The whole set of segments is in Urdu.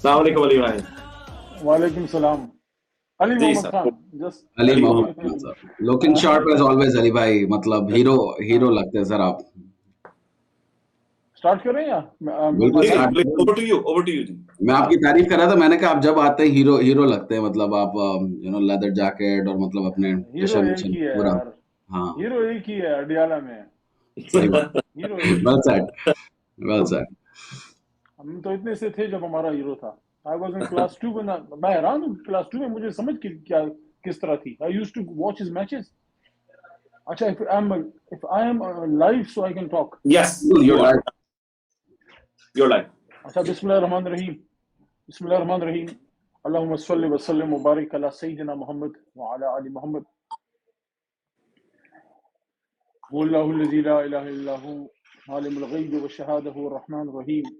السلام علیکم علی بھائی. وعلیکم السلام. علی جی محمد سر. خان جسٹ علی علی محمد محمد. خان صاحب looking sharp as always علی بھائی, مطلب ہیرو لگتے ہیں سر آپ. اسٹارٹ کریں یا بالکل ٹھیک ہے, start please, کریں. over to you, over to you جی. میں آپ کی تعریف کر رہا تھا, میں نے کہا آپ جب آتے ہیں ہیرو لگتے ہیں, مطلب آپ لیدر جیکٹ اور مطلب اپنے ہیرو ٹشن ایک وشن ہی ہے پورا. یار, ہاں ہیرو ایک ہی ہے اڈیالہ میں, صحیح بات. ہیرو ایک ہی ویل ہے. Set, well set. ہم تو اتنے سے تھے جب ہمارا ہیرو تھا. آئی واز ان کلاس 2 میں حیران ہوں کلاس 2 میں مجھے سمجھ کیا کس طرح تھی. I used to watch his matches. اچھا if I am live so I can talk. Yes, You're you are. right. You're live. اچھا, بسم اللہ الرحمن الرحیم. بسم اللہ الرحمن الرحیم. اللہم صلی وسلم وبارک علی سیدنا محمد وعلی آل محمد. هو اللہ الذی لا الہ الا هو عالم الغیب والشہادہ هو الرحمن الرحیم.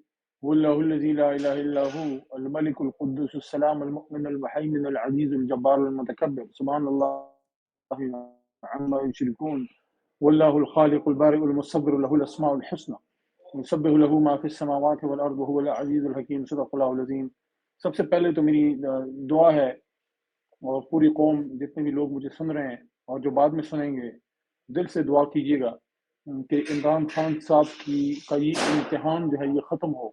هو اللہ الذی لا الہ الا هو الملک القدوس السلام المؤمن المحیمن العزیز الجبار المتکبر سبحان اللہ عما یشرکون. واللہ الخالق البارئ المصور له الاسماء الحسنى یسبح له ما فی السماوات والارض وهو العزیز الحکیم. صدق اللہ العظیم. سب سے پہلے تو میری دعا ہے, اور پوری قوم جتنے بھی لوگ مجھے سن رہے ہیں اور جو بعد میں سنیں گے, دل سے دعا کیجیے گا کہ عمران خان صاحب کا یہ امتحان جو ہے یہ ختم ہو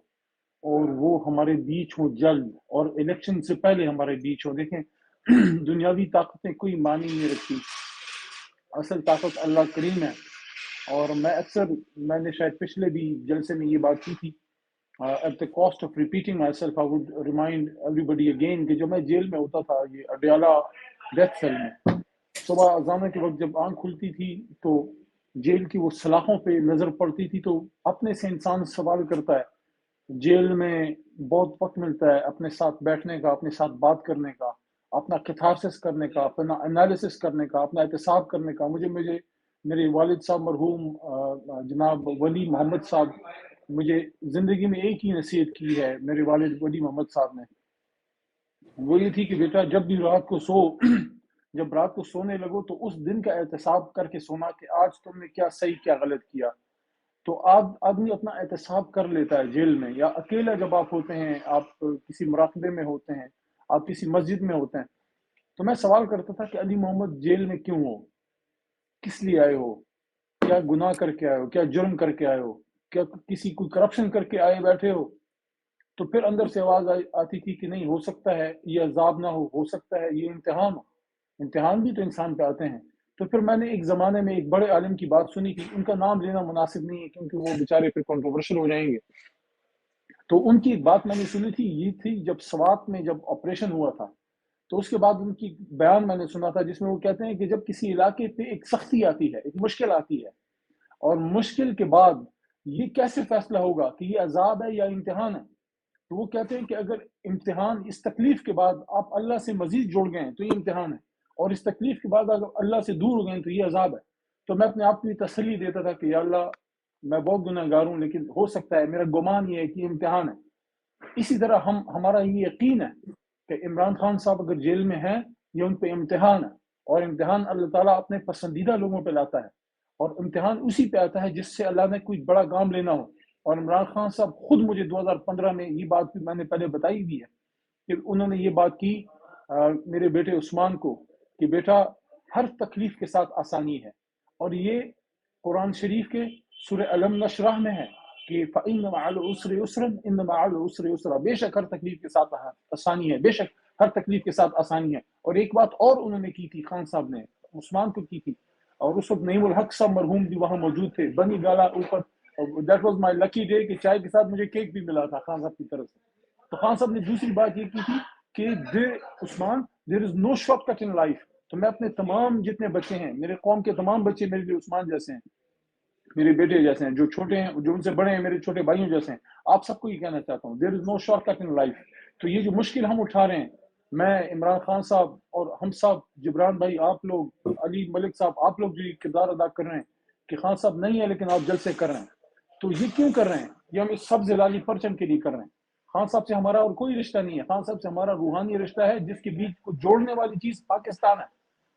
اور وہ ہمارے بیچ ہو جلد, اور الیکشن سے پہلے ہمارے بیچ ہو. دیکھیں دنیاوی طاقتیں کوئی معنی نہیں رکھتی, اصل طاقت اللہ کریم ہے. اور میں نے شاید پچھلے بھی جلسے میں یہ بات کی تھی. at the cost of repeating myself I would remind everybody again کہ جب میں جیل میں ہوتا تھا, یہ اڈیالہ ڈیتھ سیل میں, صبح اذان کے وقت جب آنکھ کھلتی تھی تو جیل کی وہ سلاخوں پہ نظر پڑتی تھی, تو اپنے سے انسان سوال کرتا ہے. جیل میں بہت وقت ملتا ہے اپنے ساتھ بیٹھنے کا, اپنے ساتھ بات کرنے کا, اپنا کیتھارسس کرنے کا, اپنا انالیسس کرنے کا, اپنا احتساب کرنے کا. مجھے میرے والد صاحب مرحوم جناب ولی محمد صاحب مجھے زندگی میں ایک ہی نصیحت کی ہے, میرے والد ولی محمد صاحب نے. وہ یہ تھی کہ بیٹا جب رات کو سونے لگو تو اس دن کا احتساب کر کے سونا کہ آج تم نے کیا صحیح کیا غلط کیا. تو آدمی اپنا احتساب کر لیتا ہے جیل میں, یا اکیلا جب آپ ہوتے ہیں, آپ کسی مراقبے میں ہوتے ہیں, آپ کسی مسجد میں ہوتے ہیں. تو میں سوال کرتا تھا کہ علی محمد جیل میں کیوں ہو, کس لیے آئے ہو, کیا گناہ کر کے آئے ہو, کیا جرم کر کے آئے ہو, کیا کوئی کرپشن کر کے آئے بیٹھے ہو. تو پھر اندر سے آواز آتی تھی کہ نہیں, ہو سکتا ہے یہ عذاب نہ ہو سکتا ہے یہ امتحان ہو. امتحان بھی تو انسان پہ آتے ہیں. تو پھر میں نے ایک زمانے میں ایک بڑے عالم کی بات سنی تھی, ان کا نام لینا مناسب نہیں ہے کیونکہ وہ بیچارے پھر کنٹروورشل ہو جائیں گے. تو ان کی ایک بات میں نے سنی تھی, یہ تھی جب سوات میں جب آپریشن ہوا تھا, تو اس کے بعد ان کی بیان میں نے سنا تھا جس میں وہ کہتے ہیں کہ جب کسی علاقے پہ ایک سختی آتی ہے, ایک مشکل آتی ہے, اور مشکل کے بعد یہ کیسے فیصلہ ہوگا کہ یہ عذاب ہے یا امتحان ہے. تو وہ کہتے ہیں کہ اگر امتحان, اس تکلیف کے بعد آپ اللہ سے مزید جڑ گئے تو یہ امتحان ہے, اور اس تکلیف کے بعد اگر اللہ سے دور ہو گئے تو یہ عذاب ہے. تو میں اپنے آپ کو یہ تسلی دیتا تھا کہ یا اللہ میں بہت گناہ گار ہوں, لیکن ہو سکتا ہے, میرا گمان یہ ہے کہ یہ امتحان ہے. اسی طرح ہمارا یہ یقین ہے کہ عمران خان صاحب اگر جیل میں ہیں, یہ ان پہ امتحان ہے, اور امتحان اللہ تعالیٰ اپنے پسندیدہ لوگوں پہ لاتا ہے, اور امتحان اسی پہ آتا ہے جس سے اللہ نے کوئی بڑا کام لینا ہو. اور عمران خان صاحب خود مجھے 2015 میں یہ بات میں نے پہلے بتائی بھی ہے کہ انہوں نے یہ بات کی میرے بیٹے عثمان کو کہ بیٹا ہر تکلیف کے ساتھ آسانی ہے, اور یہ قرآن شریف کے سورہ علم نشرح میں ہے کہ فَإِنَّ مَعَ الْعُسْرِ يُسْرًا إِنَّ مَعَ الْعُسْرِ يُسْرًا, بے شک ہر تکلیف کے ساتھ آسانی ہے, بے شک ہر تکلیف کے ساتھ آسانی ہے. اور ایک بات اور انہوں نے کی تھی, خان صاحب نے عثمان کو کی تھی, اور اس وقت نعیم الحق صاحب مرحوم بھی وہاں موجود تھے, بنی گالا اوپر. That was my lucky day کہ چائے کے ساتھ مجھے کیک بھی ملا تھا خان صاحب کی طرف سے. تو خان صاحب نے دوسری بات یہ کی تھی کہ عثمان دیر از نو شارٹ کٹ ان لائف. تو میں اپنے تمام جتنے بچے ہیں, میرے قوم کے تمام بچے میرے لیے عثمان جیسے ہیں, میرے بیٹے جیسے ہیں, جو چھوٹے ہیں جو ان سے بڑے ہیں میرے چھوٹے بھائیوں جیسے ہیں. آپ سب کو یہ کہنا چاہتا ہوں, دیر از نو شارٹ کٹ ان لائف. تو یہ جو مشکل ہم اٹھا رہے ہیں, میں عمران خان صاحب اور ہم صاحب, جبران بھائی, آپ لوگ, علی ملک صاحب, آپ لوگ جو یہ کردار ادا کر رہے ہیں کہ خان صاحب نہیں ہے لیکن آپ جلسے کر رہے ہیں, تو یہ کیوں کر رہے ہیں؟ یہ ہم اس سبز لالی پرچم کے لیے کر رہے ہیں. خان صاحب سے ہمارا اور کوئی رشتہ نہیں ہے, خان صاحب سے ہمارا روحانی رشتہ ہے جس کے بیچ کو جوڑنے والی چیز پاکستان ہے,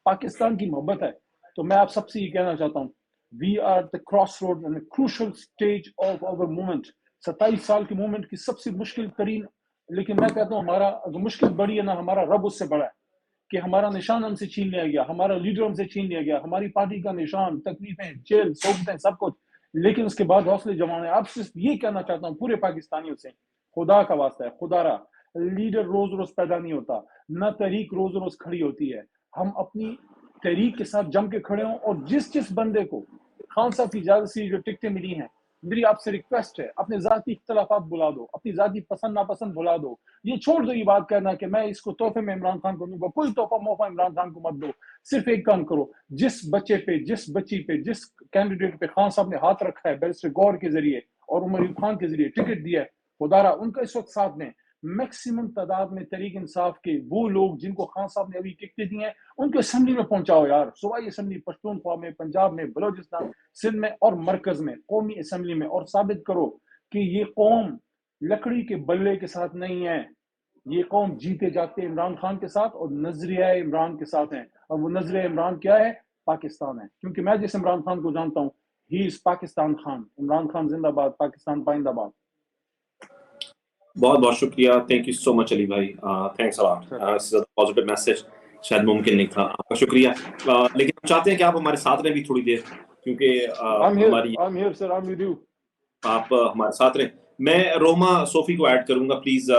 پاکستان کی محبت ہے. تو میں آپ سب سے یہ کہنا چاہتا ہوں, we are the crossroads and a crucial stage of our movement. 27 سال کے موومنٹ کی سب سے مشکل ترین لیکن میں کہتا ہوں ہمارا جو مشکل بڑی ہے نا ہمارا رب اس سے بڑا ہے کہ ہمارا نشان ہم سے چھین لیا گیا, ہمارا لیڈر ہم سے چھین لیا گیا, ہماری پارٹی کا نشان, تکلیفیں, جیل, صحبتیں, سب کچھ. لیکن اس کے بعد حوصلے جمانے. آپ صرف یہ کہنا چاہتا ہوں پورے پاکستانیوں سے, خدا کا واسطہ ہے, خدا را, لیڈر روز روز پیدا نہیں ہوتا, نہ تحریک روز روز کھڑی ہوتی ہے. ہم اپنی تحریک کے ساتھ جم کے کھڑے ہوں, اور جس بندے کو خان صاحب کی اجازت سے جو ٹکٹیں ملی ہیں, میری آپ سے ریکویسٹ ہے اپنے ذاتی اختلافات بلا دو, اپنی ذاتی پسند ناپسند بلا دو. یہ چھوڑ دو یہ بات کرنا کہ میں اس کو تحفے میں عمران خان کو دوں گا. کوئی تحفہ موفہ عمران خان کو مت دو. صرف ایک کام کرو, جس بچے پہ, جس بچی پہ, جس کینڈیڈیٹ پہ خان صاحب نے ہاتھ رکھا ہے بیرسٹر گور کے ذریعے اور عمر ایوب خان کے ذریعے ٹکٹ دیا ہے, خدا را ان کا اس وقت ساتھ میں میکسیمم تعداد میں تحریک انصاف کے وہ لوگ جن کو خان صاحب نے ابھی ٹکٹیں دی ہیں ان کو اسمبلی میں پہنچاؤ یار. صوبائی اسمبلی پشتونخوا میں, پنجاب میں, بلوچستان, سندھ میں اور مرکز میں, قومی اسمبلی میں, اور ثابت کرو کہ یہ قوم لکڑی کے بلے کے ساتھ نہیں ہے. یہ قوم جیتے جاتے عمران خان کے ساتھ اور نظریہ عمران کے ساتھ ہیں. اور وہ نظریہ عمران کیا ہے؟ پاکستان ہے. کیونکہ میں جس عمران خان کو جانتا ہوں, ہی از پاکستان خان. عمران خان زندہ باد, پاکستان پائندہ باد. بہت بہت شکریہ. تھینک یو سو مچ علی بھائی, تھینکس پازیٹیو میسج شاید ممکن نہیں تھا. آپ کا شکریہ. لیکن ہم چاہتے ہیں کہ آپ ہمارے ساتھ رہیں بھی تھوڑی دیر, کیونکہ ہماری I'm here, sir. I'm with you. آپ ہمارے ساتھ رہیں. میں روما صوفی کو ایڈ کروں گا پلیز.